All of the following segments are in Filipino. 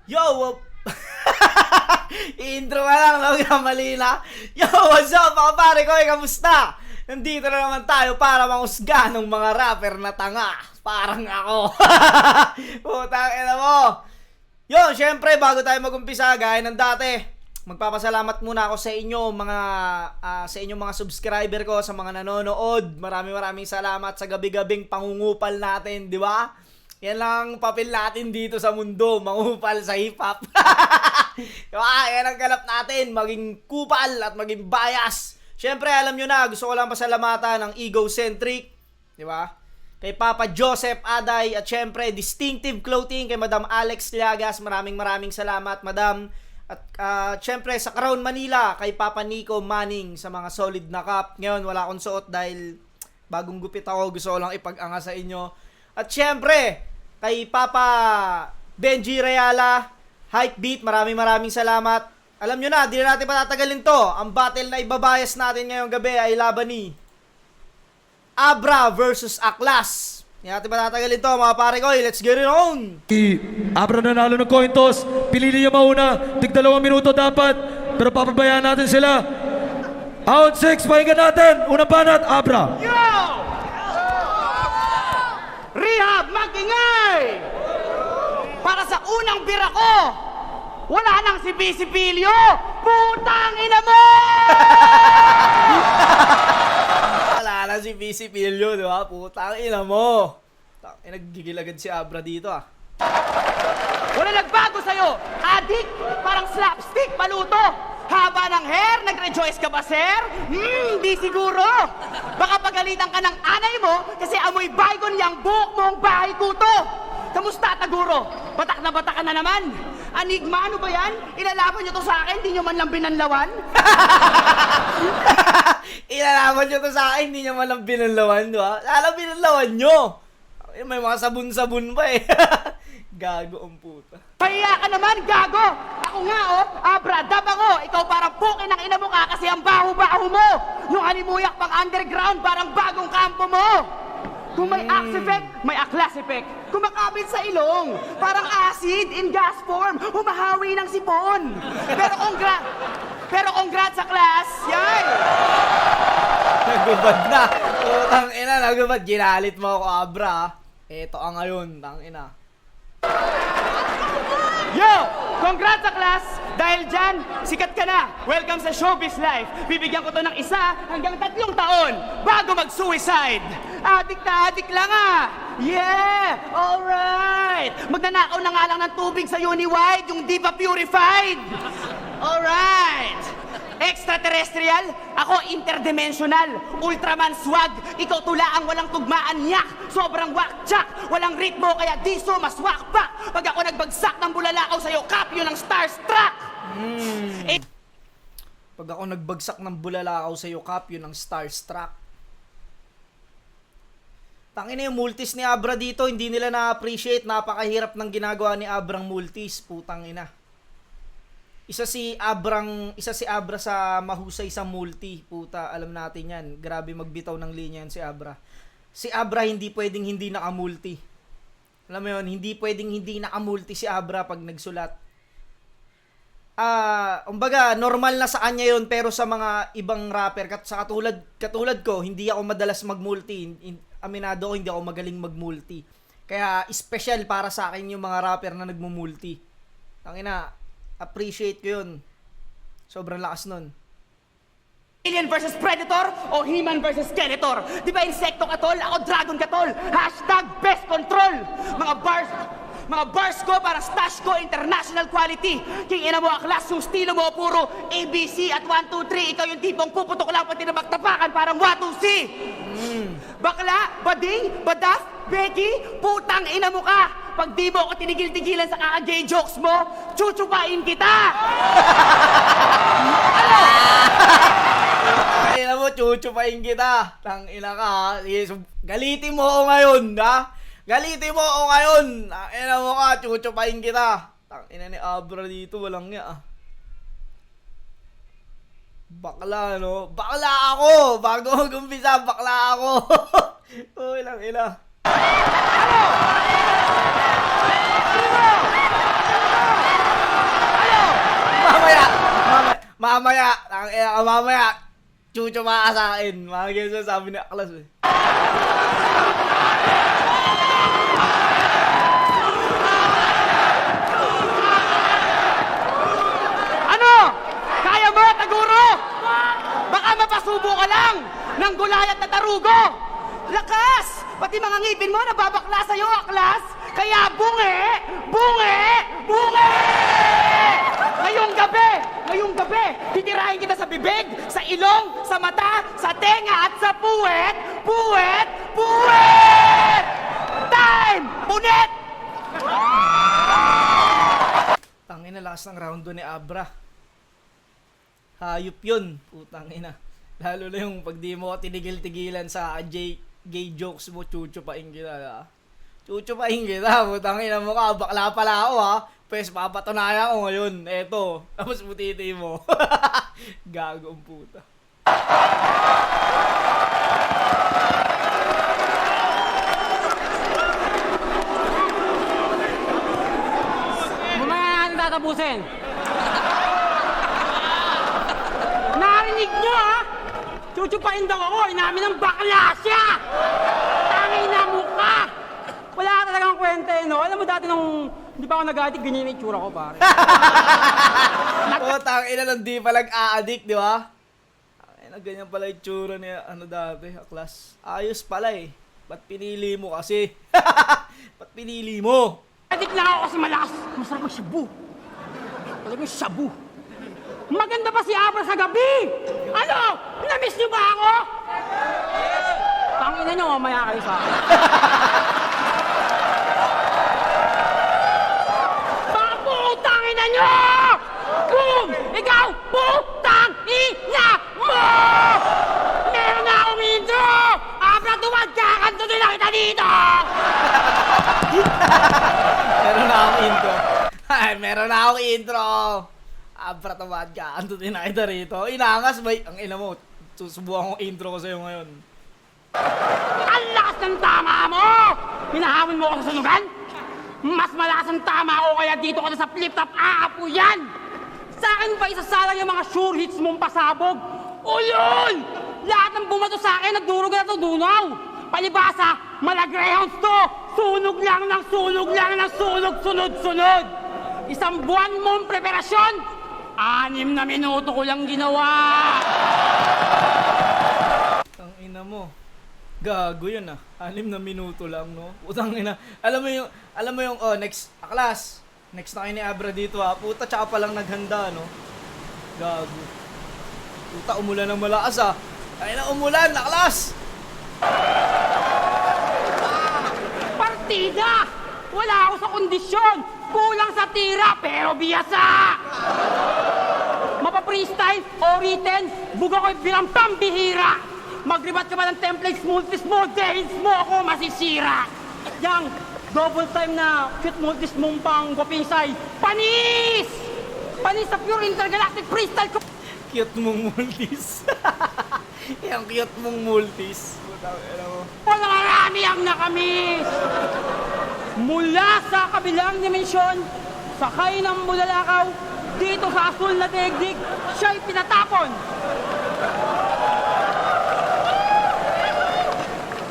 Yo, intro ka lang, mali na. Yo, what's up mga pare ko? Kamusta? Nandito na naman tayo para mangusga ng mga rapper na tanga. Parang ako. Putang ina mo. Yo, syempre, bago tayo mag-umpisa, gaya ng dati, magpapasalamat muna ako sa inyo mga subscriber ko, sa mga nanonood. Maraming salamat sa gabi-gabing pangungupal natin, di ba? Yan lang papel natin dito sa mundo, mangupal sa hip-hop. Diba? Yan ang galap natin, maging kupal at maging bias. Syempre, alam nyo na, gusto ko lang pasalamatan ng Egocentric, di ba? Kay Papa Joseph Aday, at syempre, Distinctive Clothing, kay Madam Alex Liagas. Maraming salamat, Madam. At syempre, sa Crown Manila, kay Papa Nico Manning, sa mga solid na cup. Ngayon, wala akong suot dahil bagong gupit ako, gusto ko lang ipag-anga sa inyo. At syempre, kay Papa Benji Reala, Hypebeat, maraming salamat. Alam nyo na, di na natin patatagalin to. Ang battle na ibabayas natin ngayong gabi ay laban ni Abra versus Aklas. Di natin patatagalin to, mga pare ko. Let's get it on! Abra nanalo ng coin toss. Pinili niya mauna. Tig 2 minuto dapat. Pero papabayaan natin sila. Out 6, pahinga natin. Unang banat, Abra. Yo! Rehab, magingay! Para sa unang bira ko, wala nang si Bisipilyo! Putang ina mo! Wala na si PC Pilio, di ba? Putang ina mo. Naggigil agad si Abra dito, ah. Wala nagbago sa'yo! Adik, parang slapstick, paluto! Haba ng hair, nag-rejoice ka ba, sir? Di siguro. Baka pagalitan ka ng anay mo kasi amoy baygon yung buhok mong bahay kuto. Kamusta, Taguro? Batak ka na naman. Anigma, ano ba yan? Ilalaban nyo to sa akin, di nyo man lang binanlawan? Ilalaban nyo to sa akin, hindi nyo man lang binanlawan, di ba? Alam, binanlawan nyo. May mga sabon-sabon pa eh. Gago ang puta. Kaya ka naman, gago! Ako nga, Abra, dabango! Ikaw parang pukin ng ina mo ka kasi ang baho-baho mo! Yung halimuyak pang underground, parang bagong kampo mo! Kung may axe effect, may aklas effect. Kumakabit sa ilong, parang acid in gas form, humahawi ng sipon. Pero congrats sa class! Yay! Nagubad na. Putang ina, nagubad. Ginalit mo ako, Abra. Eto ang ngayon, tang ina. Yo! Congrats sa class! Dahil dyan, sikat ka na! Welcome sa showbiz life! Bibigyan ko to ng 1 hanggang 3 taon bago mag-suicide! Adik na adik lang ah! Yeah! Alright! Magnanakaw na nga lang ng tubig sa Uniwide, yung di pa purified! Alright! Extraterrestrial, ako interdimensional, Ultraman swag, ikaw tula ang walang tugmaan yak, sobrang wakchak, walang ritmo kaya di so mas wakpak. Pag ako nagbagsak ng bulalakaw sa'yo, kapyo ng starstruck. Pag ako nagbagsak ng bulalakaw sa'yo, kapyo ng starstruck. Tangina yung multis ni Abra dito, hindi nila na-appreciate, napakahirap ng ginagawa ni Abrang multis, putang ina. Isa si Abra sa mahusay sa multi. Puta, alam natin yan. Grabe magbitaw ng linya yan si Abra. Si Abra hindi pwedeng hindi nakamulti. Alam mo yun, hindi pwedeng hindi nakamulti si Abra pag nagsulat. Umbaga, normal na sa kanya yun, pero sa mga ibang rapper, sa katulad ko, hindi ako madalas magmulti. Aminado ko, hindi ako magaling magmulti. Kaya, special para sa akin yung mga rapper na nagmumulti. Tangina, appreciate ko yun. Sobrang lakas nun. Alien versus Predator o He-Man versus Skeletor? Di ba insekto ka tol? Ako dragon ka tol? Hashtag best control! Mga bars ko para stash ko international quality. King ina mo aklas, yung stilo mo puro ABC at 1, 2, 3. Ikaw yung tipong puputok lang pati na magtapakan parang 1, 2, C. Bakla, bading, badaf, Becky, putang ina mo ka. Pag di mo ako tinigil-tigilan sa kaka-gay jokes mo, chuchupain kita! Ano? Tangina mo, chuchupain kita. Tangina ka, ha? Galitin mo ako ngayon, ha? Galitin mo ako ngayon. Tangina mo ka, chuchupain kita. Tangina ni Abra dito, walang nga, ah. Bakla, no? Bakla ako! Bago mag-umpisa, bakla ako. Uy, lang ina. Mamaya, mamaya, chucho ka sa akin. Mga ganyan sabi ni Aklas eh. Ano? Kaya mo, Taguro? Baka mapasubo ka lang ng gulayat na tarugo. Lakas! Pati mga ngipin mo nababakla sa'yo, Aklas. Kaya bunge! Bunge! Bunge! Ngayong gabi, titirahin kita sa bibig, sa ilong, sa mata, sa tenga at sa puwet. Puwet! Puwet! Time! Punit! Tangina, lakas ng round 2 ni Abra. Hayop yun, putang ina. Lalo na yung pag di mo tinigil-tigilan sa gay jokes mo, chuchupain kita, ha? Chuchupain kita, putang ina mo ka, bakla pala ako, ha? Pwes, papatunayan ko ngayon, eto, tapos putiti mo. Gago ang puta. Mamaya natin tatapusin. Narinig nyo, ha? Chuchupain daw ako, inamin ng bakla siya! Tangay na mukha! Wala ka talagang kwenta, eh, no? Alam mo dati nung hindi pa ako nag-addict, ganyan yung itsura ko, pare. Putang ina, nung di pa nag-a-addict, di ba? Ay, ganyan pala yung tsura niya, ano dati, Aklas. Ayos pala eh. Ba't pinili mo kasi? Ba't pinili mo? Addict lang ako kasi malakas. Masarap ang shabu. Talagang shabu. Maganda pa si Abra sa gabi! Ano? Namiss niyo ba ako? Tangina niyo, mamaya kayo sa akin. Putangina niyo! Boom! Ikaw, putang ina mo! Meron na akong intro! Abra, tumad ka! Kanto din na kita dito! Meron na akong intro. Ay, meron na akong intro. Abra, tamad ka. Anto din na kita rito. Inangas, bay. Ang ina mo. Susubukan kong intro ko sa'yo ngayon. Ang lakas ng tama mo! Hinahamon mo ako sa sunugan? Mas malakas ang tama ko kaya dito ka na sa flip-top aapo yan! Sa akin ba isasalang yung mga sure hits mong pasabog? Ulol! Lahat ng bumato sa akin nagdurog na ito dunaw! Palibasa, malagreyhounds to! Sunog lang ng sunog lang ng sunog sunod-sunod! Isang buwan mong preparasyon, 6 na minuto ko lang ginawa! Ang ina mo. Gago yun ah. 6 na minuto lang, no? Putang ina. Alam mo yung, oh, next, Aklas. Next na kayo ni Abra dito ha. Puta, tsaka palang naghanda, no? Gago. Puta, umulan ng malakas ah. Ay na, umulan, Aklas! Partida! Wala ako sa kondisyon! Kulang sa tira, pero biyasa! Mapa-freestyle o written, buga ko'y bilang pambihira! Magribat ka ba ng templates, multis-mo, dahil mo ako masisira! Yang double time na cute multis mong pang guwapinsay, panis! Panis sa pure intergalactic freestyle ko! Cute mong multis. Yung cute mong multis. Putang ina mo. Walang marami ang nakamis! Mula sa kabilang dimensyon, sakay ng bulalakaw, dito sa asul na daigdig, siya'y pinatapon.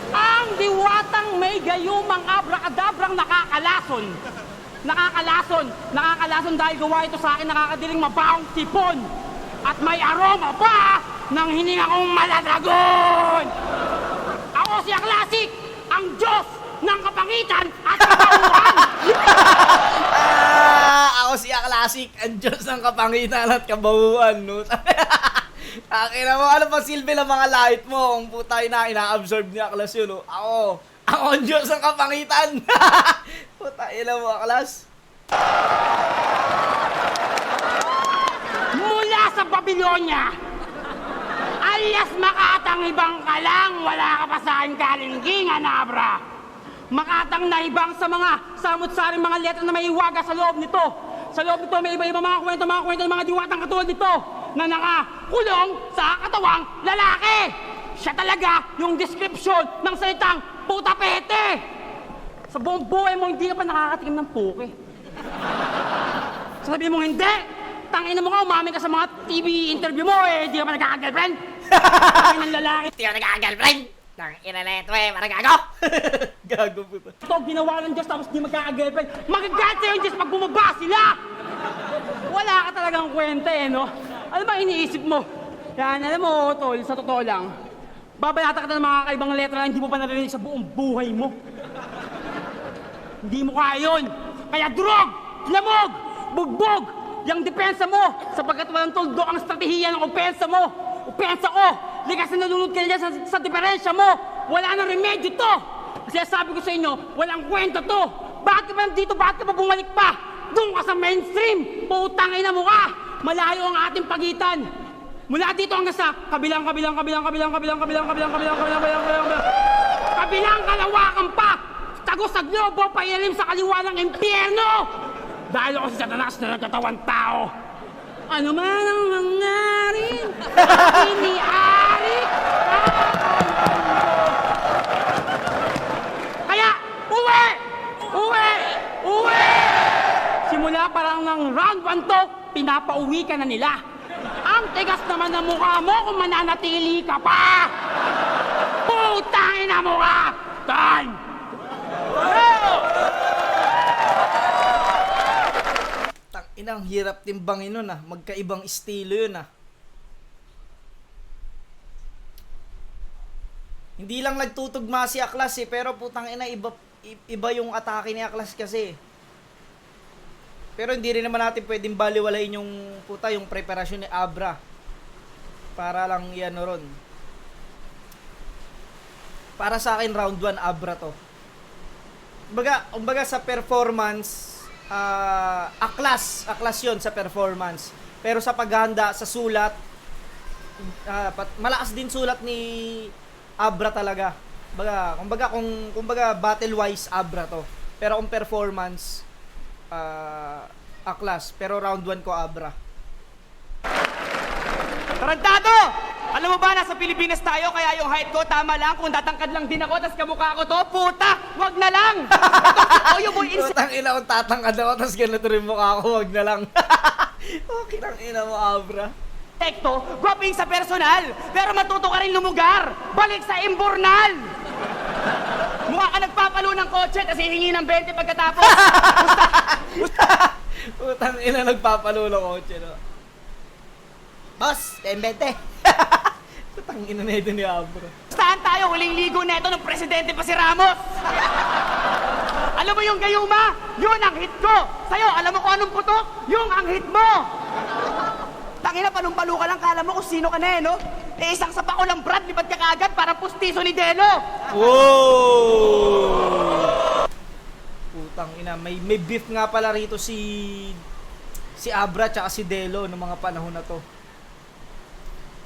Ang diwatang may gayumang abracadabrang nakakalason. Nakakalason dahil gawa ito sa akin nakakadiling mabahong tipon. At may aroma pa ng hininga kong maladagon. Ako si Aklasik, ang Diyos ng kapangitan at kabauhan! Ako si Aklasik, ang Diyos ng kapangitan at kabahuan, no? Akin mo, ano pa silbi ng mga light mo? Kung puta ina-absorb ni Aklas yun, no? Ako ang Diyos ng kapangitan! Puta, ina mo, Aklas. Mula sa Babylonia, alias makatang ibang ka lang, wala ka pa sa aking kalinggingan, Abra. Makatang naibang sa mga samut-saring mga letra na may iwaga sa loob nito. Sa loob nito may iba-iba mga kwento ng mga diwatang katulad nito na nakakulong sa katawang lalaki. Siya talaga yung description ng salitang puta pete. Sa buong buhay mo hindi ka pa nakakatikim ng puke. Sasabihin mo hindi, Tangina mo ka, umamin ka sa mga TV interview mo eh. Di ka pa nagkaka-girlfriend? Tangina ng lalaki. Hindi ako nagkaka-girlfriend. Nang ina na ito eh, parang gago. Gago po to. Ito, ginawa ng Diyos tapos di magkaka-girlfriend. Magagalit sa'yo yung Diyos pag bumaba sila! Wala ka talagang kwenta eh, no? Ano ba iniisip mo? Yan, alam mo, tol, sa totoo lang, babayata ka ng mga kakaibang letra na hindi mo pa narinig sa buong buhay mo. Hindi mo kaya yun. Kaya durog, lamog, bugbog, yung depensa mo, sapagkat walang toldo ang estratehiya ng opensa mo. Opensa ko, likas na nalunod ka na sa diferensya mo. Wala nang remedyo to. Kasi sabi ko sa inyo, walang kwenta to. Bakit ka ba nandito? Bakit ka ba bumalik pa? Doon ka sa mainstream. Putangin na mo ka. Malayo ang ating pagitan. Mula dito hanggang sa kabilang kalawakan pa. Tagos sa globo, pailim sa kaliwa ng impyerno. Dahil ako si Satanas na nagkatawang tao. Ano man ang mangyaring, iniari. Kaya, uwi! Uwi! Uwi! Simula parang ng round 1 to, pinapauwi ka na nila. Ang tigas naman ng mukha mo kung mananatili ka pa! Putangin na mukha! Time! Tang ina, ang hirap timbangin nun ah. Magkaibang estilo yun ah. Hindi lang nagtutugma si Aklas eh, pero putang ina, iba yung atake ni Aklas kasi. Pero hindi rin naman natin pwedeng baliwalain yung yung preparasyon ni Abra. Para lang yan ron. Para sa akin round 1 Abra to. Kumbaga sa performance, Aklas yun sa performance. Pero sa paghahanda, sa sulat, malakas din sulat ni Abra talaga. Kumbaga battle wise Abra to. Pero kung performance, Aklas. Pero round 1 ko Abra. Tarantado! Alam mo ba, nasa Pilipinas tayo, kaya yung height ko tama lang. Kung tatangkad lang din ako, tas kamukha ko to, puta! Wag na lang! Ito yung boy insect. Putang ina, kung tatangkad ako, tas ganito rin mukha ako, wag na lang. Okay lang ina mo, Abra. Gwaping sa personal, pero matuto ka rin lumugar. Balik sa imbornal! Mukha ka nagpapalo ng kotse, tas hihingi ng 20 pagkatapos. Putang ina, nagpapalulo kotse, no? Boss, 10-20. Putang ina na ito ni Abra. Saan tayo? Huling ligo na ito ng presidente pa si Ramos. Alam mo yung gayuma? Yun ang hit ko. Sa'yo, alam mo kung anong putok? Yung ang hit mo. Tangina, palong-palo ka lang, kala mo kung sino ka na eh, no? Eh, isang sapa ko lang, Brad, lipat ka kaagad para pustiso ni Delo. Wow! Putang ina, may beef nga pala rito si Abra tsaka si Delo noong mga panahon na to.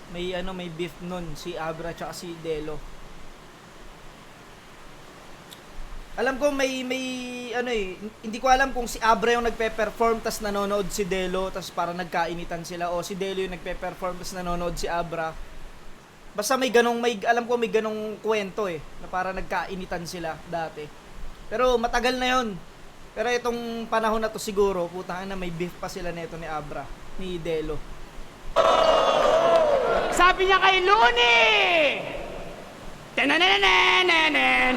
May beef nun si Abra tsaka si Delo. Alam ko hindi ko alam kung si Abra yung nagpe-perform tas nanonood si Delo tas para nagkainitan sila o si Delo yung nagpe-perform tas nanonood si Abra. Basta alam ko may ganong kwento eh na para nagkainitan sila dati. Pero matagal na yon. Pero itong panahon na to siguro, putang na may beef pa sila nito ni Abra, ni Delo. Sabi niya kay Luni! Tenenenenenen!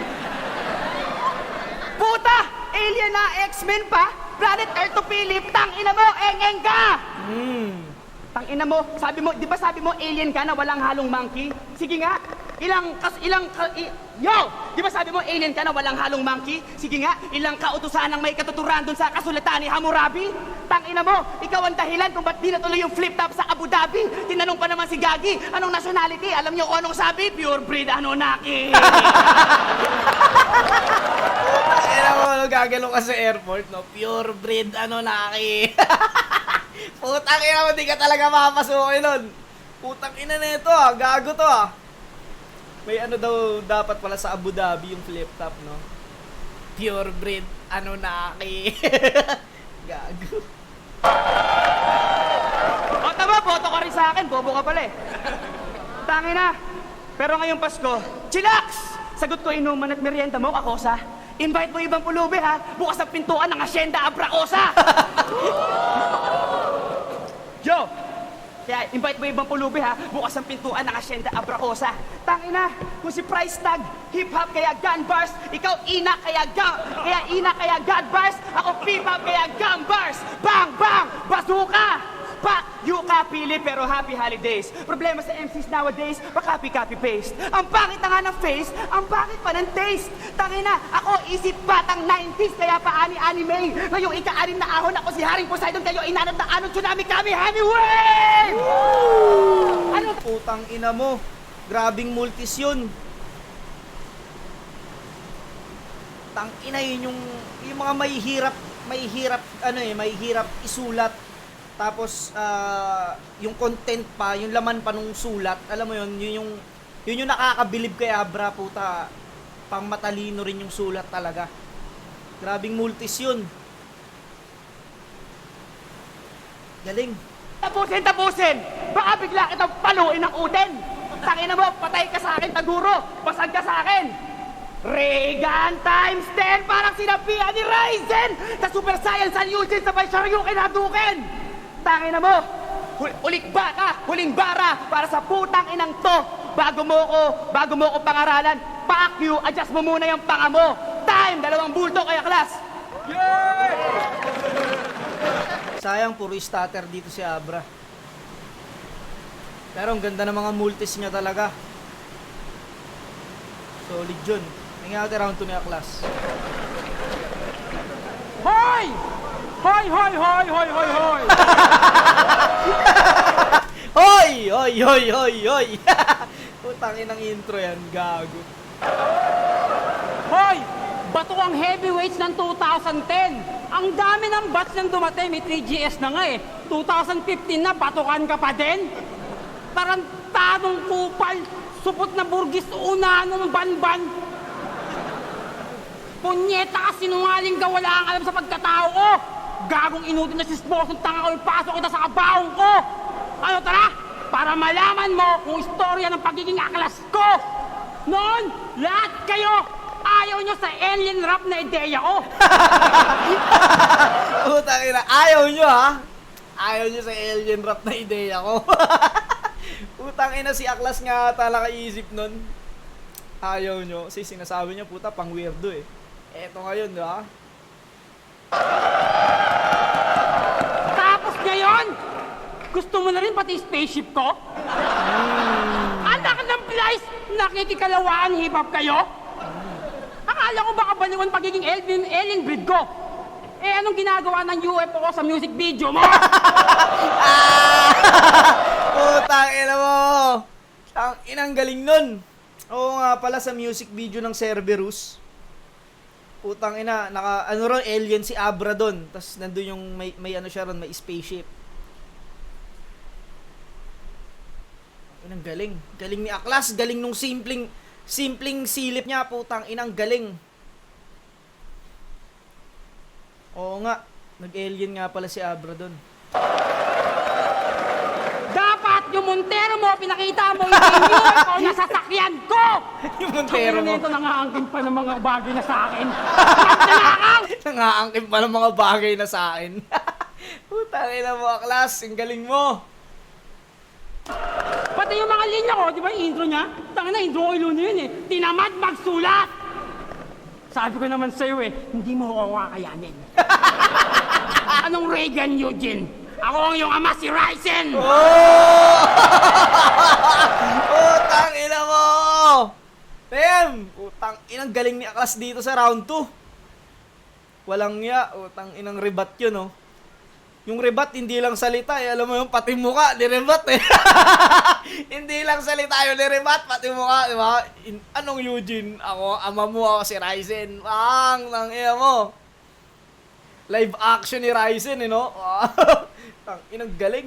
Puta! Alien na, X-Men pa! Planet Earth to Philip! Tangina mo, eng-eng ka! Tangina mo, di ba sabi mo alien ka na walang halong monkey? Sige nga, di ba sabi mo alien ka na walang halong monkey? Sige nga, ilang kautusan ang may katuturan dun sa kasulatan ni Hammurabi? Tangina mo, ikaw ang dahilan kung ba't di natuloy yung flip top sa Abu Dhabi. Tinanong pa naman si Gagi, anong nationality? Alam niyo kung anong sabi? Pure breed Anunnaki. Kailan mo gagalo ka sa airport, no? Pure breed Anunnaki. Putang ina mo, di ka talaga makapasukin nun. Putang ina na ito ah, gago to ah. May daw dapat pala sa Abu Dhabi yung flip top, no? Pure breed Anunnaki. Gago. O tama, boto ka rin sa akin, bobo ka pala eh. Tangin na. Pero ngayong Pasko, chillax! Sagot ko inuman at merienda mo, Kakosa. Invite mo ibang pulubi ha, bukas ang pintuan ng Hacienda Abracosa. invite mo ibang pulubi ha. Bukas ang pintuan ng Hacienda Abraosa. Tangina, kung si Price Tag, hip-hop kaya gun bars, ikaw ina kaya gun bars, ako P-pop kaya gun bars. Bang, bang, bazooka! Pak, yuka, pili, pero happy holidays. Problema sa MCs nowadays, pa-copy paste. Ang pangit na nga ng face, ang pangit pa ng taste. Tangina, ako isip batang 90s, kaya pa anime. Ngayong ika-anim na ahon, ako si Haring Poseidon, kayo inanod na anong tsunami kami, Hemingway! Ano? Putang ina mo. Grabing multis yun. Tang ina yun yung mga mahihirap isulat. Tapos yung content pa, yung laman pa nung sulat, alam mo yun yung nakakabilib kay Abra, puta. Pang matalino rin yung sulat talaga. Grabing multis yun. Galing. Tapusin! Baka bigla kitang paluin ng uten! Tangina mo, patay ka sa akin, taguro! Basag ka sa akin! Reagan times 10! Parang sinabihan ni Ryzen! Sa Super Saiyan San Eugene, sabay Shoryuken Hadouken! Tangina mo! Huling bara para sa putang inang to! Bago mo ko pangaralan, fuck you, adjust mo muna yung panga mo! Time! 2 bulto kaya class! Sayang, puro starter dito si Abra. Pero ang ganda ng mga multis niya talaga. Solid yun. Nangyari round 2 niya, class. Hoy! Hoy! Hoy! Putang inang intro yan, gago. Hoy! Bato ang heavyweights ng 2010. Ang dami ng batch ng dumatay. May 3GS na nga eh. 2015 na, batukan ka pa din. Tarantadong kupal. Supot na burgis, unahan ng banban. Punyeta ka, sinungaling ka, wala kang alam sa pagkatao ko. Gagong inutin na sismosong tanga ko, ipasok kita sa kabaong ko. Ano tara? Para malaman mo kung istorya ng pagiging aklas ko. Noon, lahat kayo ayaw nyo sa alien rap na ideya ko. Putang ina, ayaw nyo ha? Ayaw nyo sa alien rap na ideya ko. Putang ina, si Aklas nga talaga isip nun. Ayaw nyo. Kasi sinasabi niya, puta, pang weirdo eh. Eto ngayon, di ba? Tapos ngayon, gusto mo na rin pati spaceship ko? Anak ng Plies, nakikikalawaan hip-hop kayo? Akala ko baka baliwan pagiging alien breed ko. Eh, anong ginagawa ng UFO ko sa music video mo? Putang ina mo! Ang inang galing nun! Oo nga pala, sa music video ng Cerberus. Putang ina, alien si Abra doon. Tapos nandun yung may ano siya ron, may spaceship. Inang galing. Galing ni Aklas, galing nung simpleng silip niya, putang inang galing. Oo nga, nag-alien nga pala si Abra doon. Dapat yung Montero mo, pinakita mo yung UFO na sasakyan ko! Yung Montero mo. Ito nangaangkin pa ng mga bagay na sa akin. Nangaangkin pa ng mga bagay na sa akin. Putang ina mo, Aklas, ang galing mo. Pati yung mga linya ko, di ba yung intro niya? Tangina, intro ko yun eh. Tinamad magsulat! Sabi ko naman sa'yo eh, hindi mo ako kakayanin. Anong Reagan Eugene? Ako ang iyong ama, si Ryzen! Oh! Putang ina mo! Damn! Putang inang galing ni Aklas dito sa round 2. Walang ya, putang inang rebat yun, oh. Yung rebat, hindi lang salita eh. Alam mo yung pati muka, nirebat eh. Hindi lang salita yung nirebat, pati muka, di ba? Anong Eugene? Ako, ama mo, ako si Ryzen. Nang iya mo. Live action ni Ryzen, eh, no? Tang inang galing.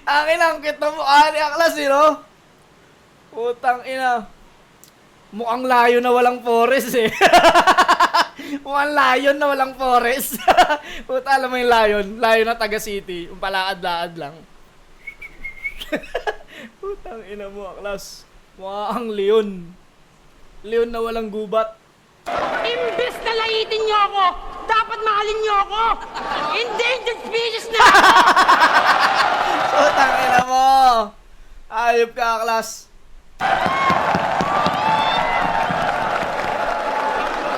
Ang inang kita mukha ni Aklas, eh, no? Putang ina. Mukhang layo na walang forest eh. Mukhang lion na walang forest. Puta, alam mo yung lion? Lion na taga city. Yung palaad-laad lang. Putang ina mo, Aklas. Mukhang leon. Leon na walang gubat. Imbes na laitin niyo ako, dapat mahalin niyo ako. Endangered species na ako. Putang ina mo! Ayop ka, Aklas.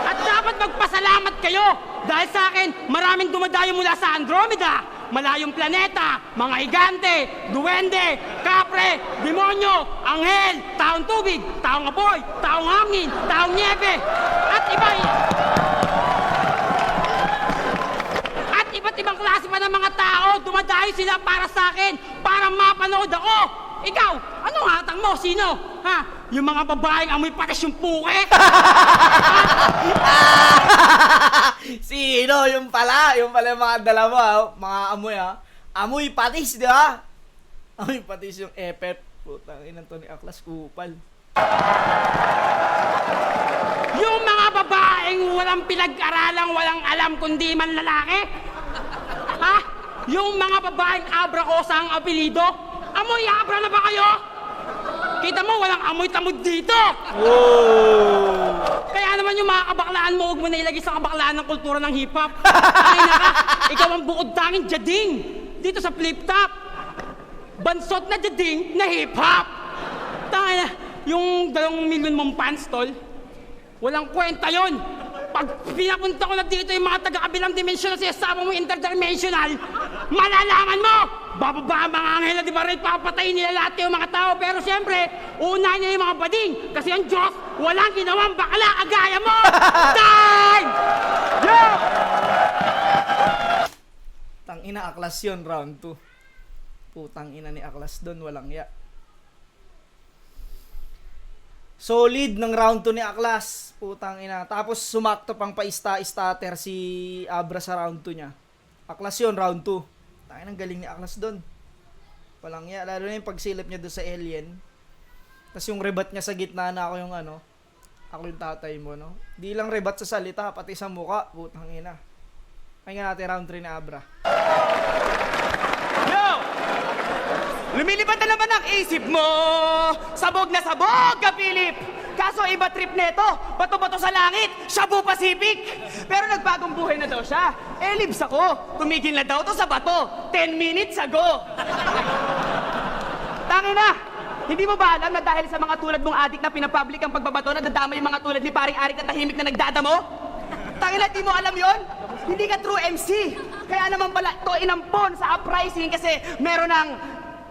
At dapat magpasalamat kayo dahil sa akin, maraming dumadayo mula sa Andromeda. Malayong planeta, mga higante, duwende, kapre, demonyo, anghel, taong tubig, taong apoy, taong hangin, taong niebe, at iba't ibang klase pa ng mga tao, dumadayo sila para sa akin, para mapanood ako. Ikaw, anong hatang mo? Sino? Ha? Yung mga babaeng amoy patas yung puke? Sino? Yung pala yung mga dalawa, mga amoy Amoy patis, di ba? Amoy patis yung epep. Putang ina to ni Aklas, kupal. Yung mga babaeng walang pinag-aralang, walang alam kundi man lalaki? Ha? Yung mga babaeng abra ko sa ang apelido? Amoy abra na ba kayo? Kita mo, walang amoy tamod dito! Wow! Kaya naman yung mga kabaklaan mo, huwag mo na ilagay sa kabaklaan ng kultura ng hip-hop. Ay naka, ikaw ang bukod tanging jading dito sa flip-top. Bansot na jading na hip-hop. Tangay na, yung 2 milyon mong fans, tol, walang kwenta yon. Pag pinapunta ko na dito yung mga taga-kabilang dimensyon na sinasabi mo interdimensional, malalaman mo! Bababa ang mga anghel na di ba rin papatayin nila lahat yung mga tao. Pero siyempre, unahin nila yung mga bading. Kasi ang Diyos, walang ginawang bakla agaya mo! Time! Yeah! Tangina, Aklas yun, round 2. Putang ina ni Aklas doon, walang ya. Solid ng round 2 ni Aklas. Putang ina. Tapos sumakto pang pa-starter si Abra sa round 2 niya. Aklas yun, round 2. Tangina, ang galing ni Aklas doon. Walang ya. Lalo na yung pagsilip niya doon sa alien. Tapos yung rebat niya sa gitna na ako yung ako yung tatay mo, no? Di lang rebat sa salita, pati sa muka. Putang ina. Pakinggan natin round 3 ni Abra. Yo! Lumilipad na naman ang isip mo. Sabog na sabog ka, Philip. Kaso iba trip neto. Bato-bato sa langit. Shabu Pacific. Pero nagbagong buhay na daw siya. Libs ako. Tumigil na daw to sa bato. 10 minutes ago. Tangina. Hindi mo ba alam na dahil sa mga tulad mong adik na pinapublic ang pagbabato na dadama yung mga tulad ni paring Arik na tahimik na nagdadamo? Tangina, di mo alam yon? Hindi ka true MC. Kaya naman pala to inampon sa uprising kasi meron ng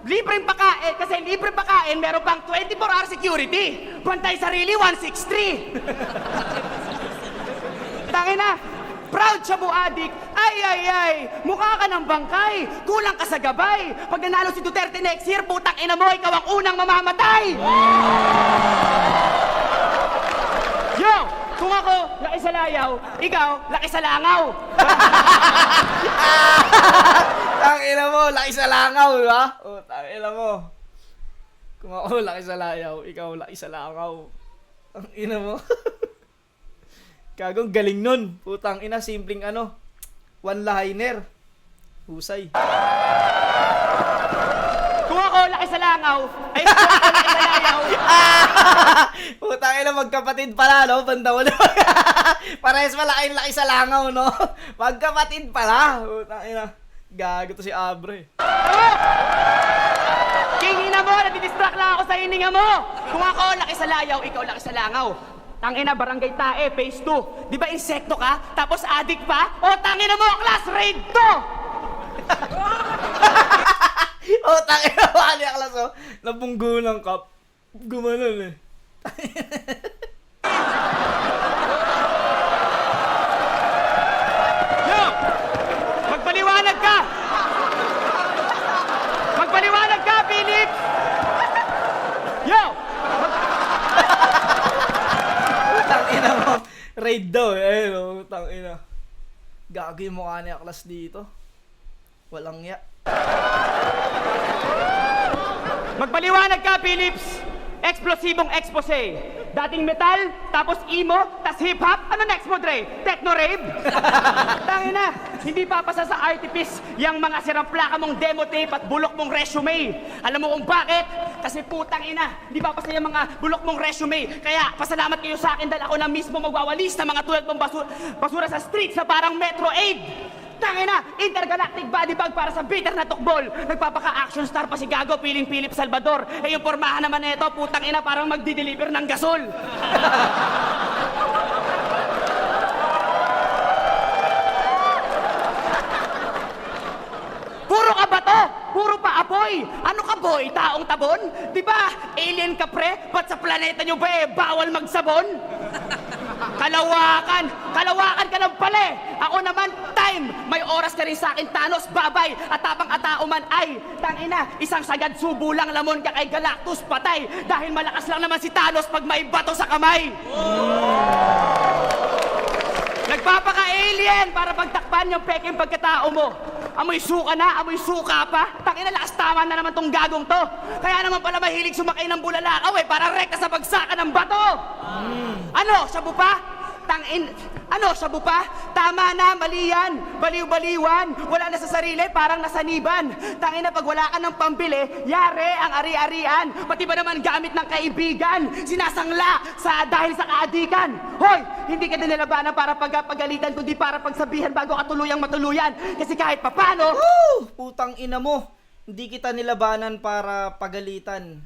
libreng pakain. Kasi libreng pakain, meron pang 24-hour security. Bantay sarili, 163. Tangina, proud siya mo, adik. Ay, mukha ka ng bangkay. Kulang ka sa gabay. Pag nanalo si Duterte next year, putang ina mo, ikaw ang unang mamamatay. Yo! Kung ako, laki sa layaw, ikaw, laki sa langaw. Tangina mo, laki sa langaw, di ba? O, tangina mo. Kung ako laki sa layaw, ikaw laki sa langaw. Tangina mo. Kagong galing nun. Putang ina, simpleng one-liner. Husay. Kung ako, laki sa langaw, ay kung ako, laki sa layaw. Putang ina, magkapatid pala, no? Banda mo na. Parehas laki sa langaw, no? Magkapatid pala. Putang ina. Gago to si Abre. Kingina mo, nadidistract lang ako sa hininga mo. Kung ako, laki sa layaw, ikaw laki sa langaw. Tangina, barangay tae, phase 2. Di ba insekto ka? Tapos adik pa? O, tangina mo, class raid 2! Oh, tangina mo, ali Aklas, oh. Nabunggo ng cup. Gumanon, eh. Yo! Magpaliwanag ka! Magpaliwanag ka, Philip! Yo! Tangina mo. Raid daw, eh. No? Tangina. Gago yung mukha ni Aklas dito. Walang ya. Magpaliwanag ka, Philips! Eksplosibong expose. Dating metal, tapos emo, tas hip-hop. Ano next mo, Dre? Techno-rave? Tangina, hindi papasa sa artifice yung mga sirang plaka mong demo tape at bulok mong resume. Alam mo kung bakit? Kasi putang ina, hindi papasa yung mga bulok mong resume. Kaya, pasalamat kayo sa akin dahil ako na mismo magwawalis ng mga tulad mong basura sa streets na parang Metro Aid. Tangina, intergalactic body bag para sa bitter na tukbol. Nagpapaka-action star pa si Gago, piling Philip Salvador. Eh yung pormahan naman nito, putang ina, parang magdi-deliver ng gasol. Puro ka ba to? Puro pa apoy. Ano ka, boy? Taong tabon? Di ba? Alien ka, pre? Ba't sa planeta nyo ba bawal magsabon? Kalawakan! Kalawakan ka lang pala eh! Ako naman, time! May oras ka rin sa akin, Thanos, babay! At tapang atao man ay, tangina, isang sagad subo lang lamon ka kay Galactus, patay! Dahil malakas lang naman si Thanos pag may bato sa kamay! Nagpapaka-alien para pagtakpan yung peking pagkatao mo! Amoy suka na, amoy suka pa. Tangina, lakas tama na naman tong gagong to. Kaya naman pala mahilig sumakay ng bulalakaw eh, para rekta sa bagsakan ng bato. Ano, sabu pa? Ano, sabu pa? Tama na, mali yan. Baliw-baliwan. Wala na sa sarili, parang nasaniban. Tangina, pag wala ka ng pambili, yare ang ari-arian. Pati ba naman gamit ng kaibigan? Sinasangla dahil sa kaadikan. Hoy, hindi ka nilalabanan para pagalitan, kundi para pagsabihan bago ka tuluyang matuluyan. Kasi kahit papano... Woo! Putang ina mo. Hindi kita nilabanan para pagalitan.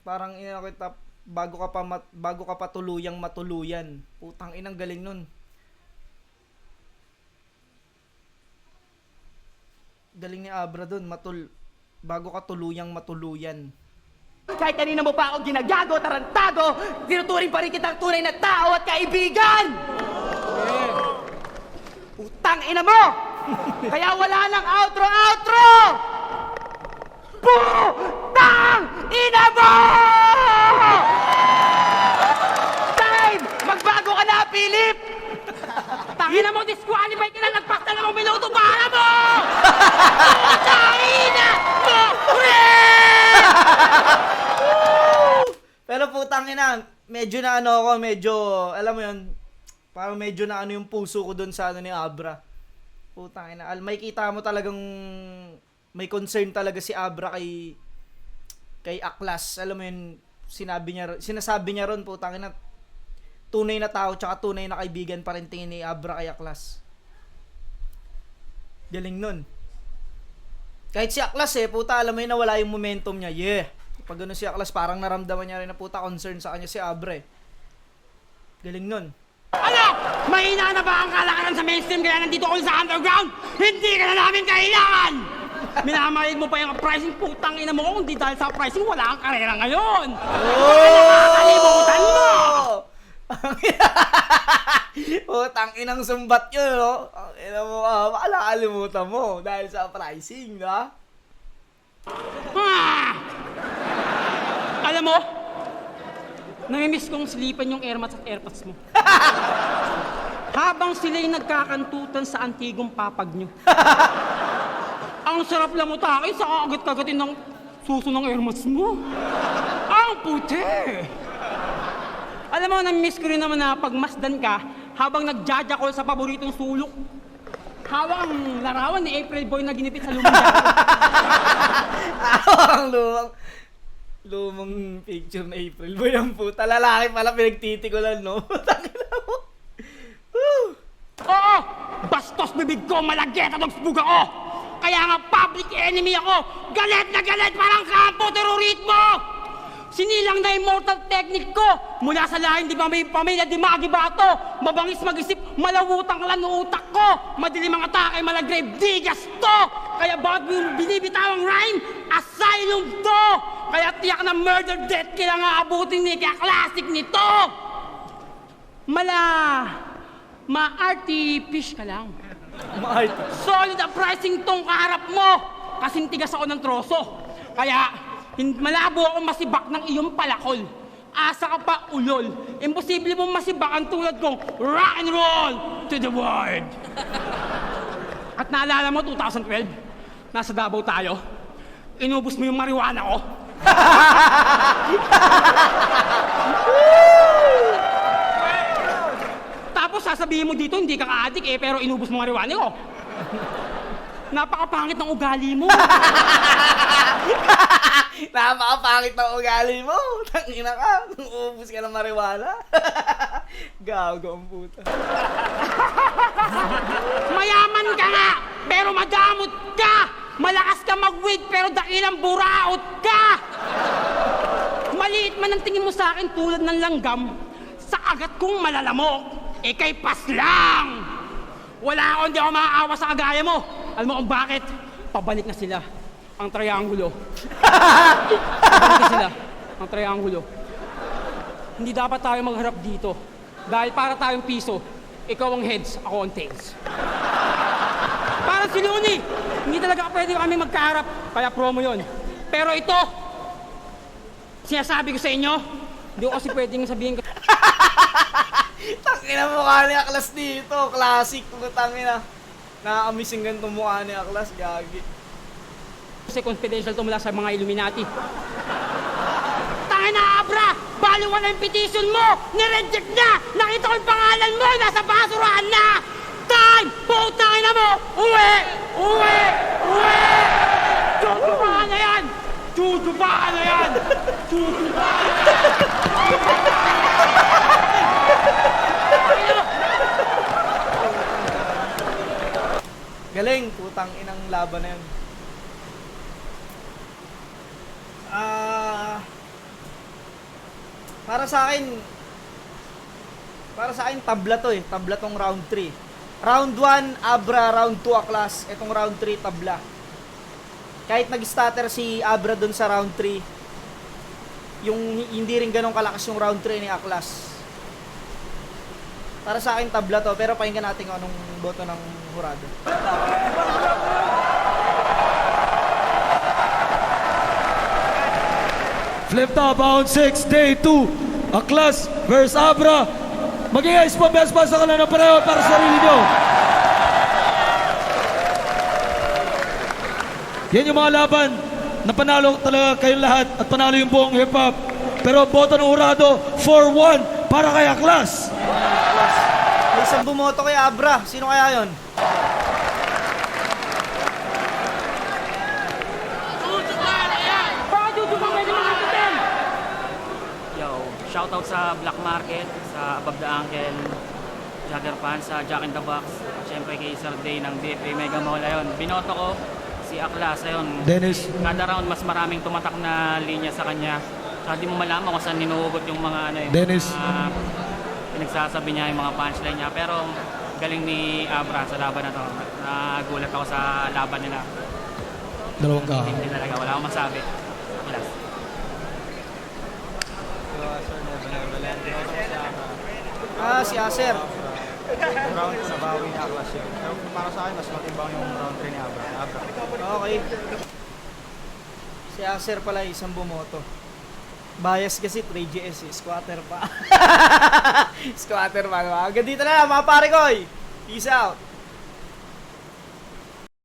Parang ina kita bago ka pa tuluyang matuluyan. Putang inang galing nun. Galing ni Abra dun, bago ka tuluyang matuluyan. Kahit kanina mo pa ako ginagago, tarantado, tinuturing pa rin kitang tunay na tao at kaibigan! Putang ina mo! Kaya wala nang outro! Putang ina mo! Time! Magbago ka na, Philip! Tangina mo, disqualify ka na, nagpas na 2 minuto para mo! Putang ina mo! Pero putang ina, medyo na ano ako, alam mo yun, parang medyo na ano yung puso ko dun sa ano ni Abra. Putang ina, may kita mo talagang may concern talaga si Abra kay Aklas. Alam mo yun, sinasabi niya ron, putang ina, tunay na tao tsaka tunay na kaibigan pa rin tingin ni Abra kay Aklas. Galing nun. Kahit si Aklas puta, alam mo yun, nawala yung momentum niya. Yeah. Pag gano'n si Aklas, parang naramdaman niya rin na puta concern sa kanya si Abra Galing nun. Ano? Mahina na ba ang kalakaran sa mainstream kaya nandito ako sa underground? Hindi ka na namin kailangan! Minamahid mo pa yung pricing, putang ina mo. Kung di dahil sa pricing, wala kang karera ngayon. Nakakalimutan mo! Putang inang sumbat yun, no? Ang ina mo, makakalimutan mo dahil sa pricing, ha? Alam mo, namimiss kong slipan yung airmats at airpods mo. Habang sila'y nagkakantutan sa antigong papag nyo. Ang sarap lang mo takay sa kagat-kagatin ng suso ng airmats mo. Ang puti! Alam mo, namimiss ko rin naman na pagmasdan ka habang nagjajakol sa paboritong sulok. Hawak ang larawan ni April Boy na ginipit sa lumang Ang lumang picture na April Boy ang puta. Lalaki pala pinagtitikulan, no? Tangina mo. Oo! Bastos bibig ko, malageta dogsbug ako! Kaya nga public enemy ako! Galit na galit parang kampo terrorismo! Sinilang na immortal technique ko! Mula sa lahin, di ba may pamilya, di magibato! Mabangis mag-isip, malawutang lang ng utak ko! Madilim ang atake, malagrave, di gasto! Kaya bakit yung binibitawang rhyme? Asylum to! Kaya tiyak na murder death kailangan abutin ni kaya classic nito! Ma-arty-fish ka lang. Solid ang pricing tong kaharap mo! Kasing tigas ako ng troso. Kaya, malabo akong masibak ng iyong palakol. Asa ka pa ulol. Imposible mong masibak ang tulad kong rock and roll to the world. At naalala mo, 2012, nasa Davao tayo. Inubos mo yung marijuana ko. Tapos sasabihin mo dito, hindi ka ka-addict eh, pero inubos mo marijuana ko. Napakapangit ng ugali mo. Napakapangit ng ugali mo. Tangina ka. Nung ubus ka ng marijuana. Gago ang puta. Mayaman ka nga, pero madamot ka. Malakas ka mag-weed, pero dakilang buraot ka. Maliit man ang tingin mo sa akin tulad ng langgam, sa agat kong malalamok, kay pas lang. Wala ako, hindi ako maaawa sa kagaya mo. Alam mo kung bakit? Pabalik na sila, ang triangulo. Pabalik na sila, ang triangulo. Hindi dapat tayo magharap dito. Dahil para tayong piso, ikaw ang heads, ako ang tails. Parang si Looney, hindi talaga pwede kami magkaharap, kaya promo yon. Pero ito, sinasabi ko sa inyo, hindi ko kasi pwedeng sabihin. Tangina mukha ni Aklas dito. Classic. Tangina. Nakakamiss yung ganitong mukha ni Aklas. Gagi. Kasi confidential to mula sa mga Illuminati. Tangina Abra! Baliwan na yung petition mo! Nireject na! Nakita ko yung pangalan mo! Nasa basurahan na! Time! Putangin na mo! Uwi! Uwi! Uwi! Tutupaan na yan! Tutupaan na yan! Tutupaan na yan! Galing. Putang inang laban na yun. Para sa akin tabla to eh. Tabla tong round 3. Round 1, Abra. Round 2, Aklas. Itong round 3, tabla. Kahit nag-stutter si Abra dun sa round 3, yung hindi rin ganun kalakas yung round 3 ni Aklas. Para sa akin tabla to, pero pakinggan natin kung anong boto ng hurado. Flip top, round 6, day 2. Aklas versus Abra. Maging ice pa, best pa sa kanila ng pareho para sa sarili nyo. Yan yung mga laban na panalo talaga kayong lahat at panalo yung buong hip-hop. Pero boto ng hurado, 4-1 para kay Aklas. May isang bumoto kay Abra. Sino kaya yon? Yo, shoutout sa Black Market, sa Above the Ankle, Jagger Pan, sa Jack in the Box, syempre kay Sir Day ng DFA Mega Mall. Ayun, binoto ko si Aklas. Ayun, Dennis. kada round mas maraming tumatak na linya sa kanya. Saka di mo malaman kung saan ninuhugot yung mga ano eh, Dennis. pinagsasabi niya yung mga punchline niya. Pero galing ni Abra sa laban na to. Nagulat ako sa laban nila. Dalawang ka. Hindi talaga, wala akong masabi. Aklas. Si Acer. Round na bawi ni Aklas yun. Pero para sa akin, mas matibang yung round 3 ni Abra. Okay. Si Acer pala isang bumoto. Bias kasi 3GS eh. Squatter pa. Squatter pa. Hanggang dito na lang mga pare ko. Peace out.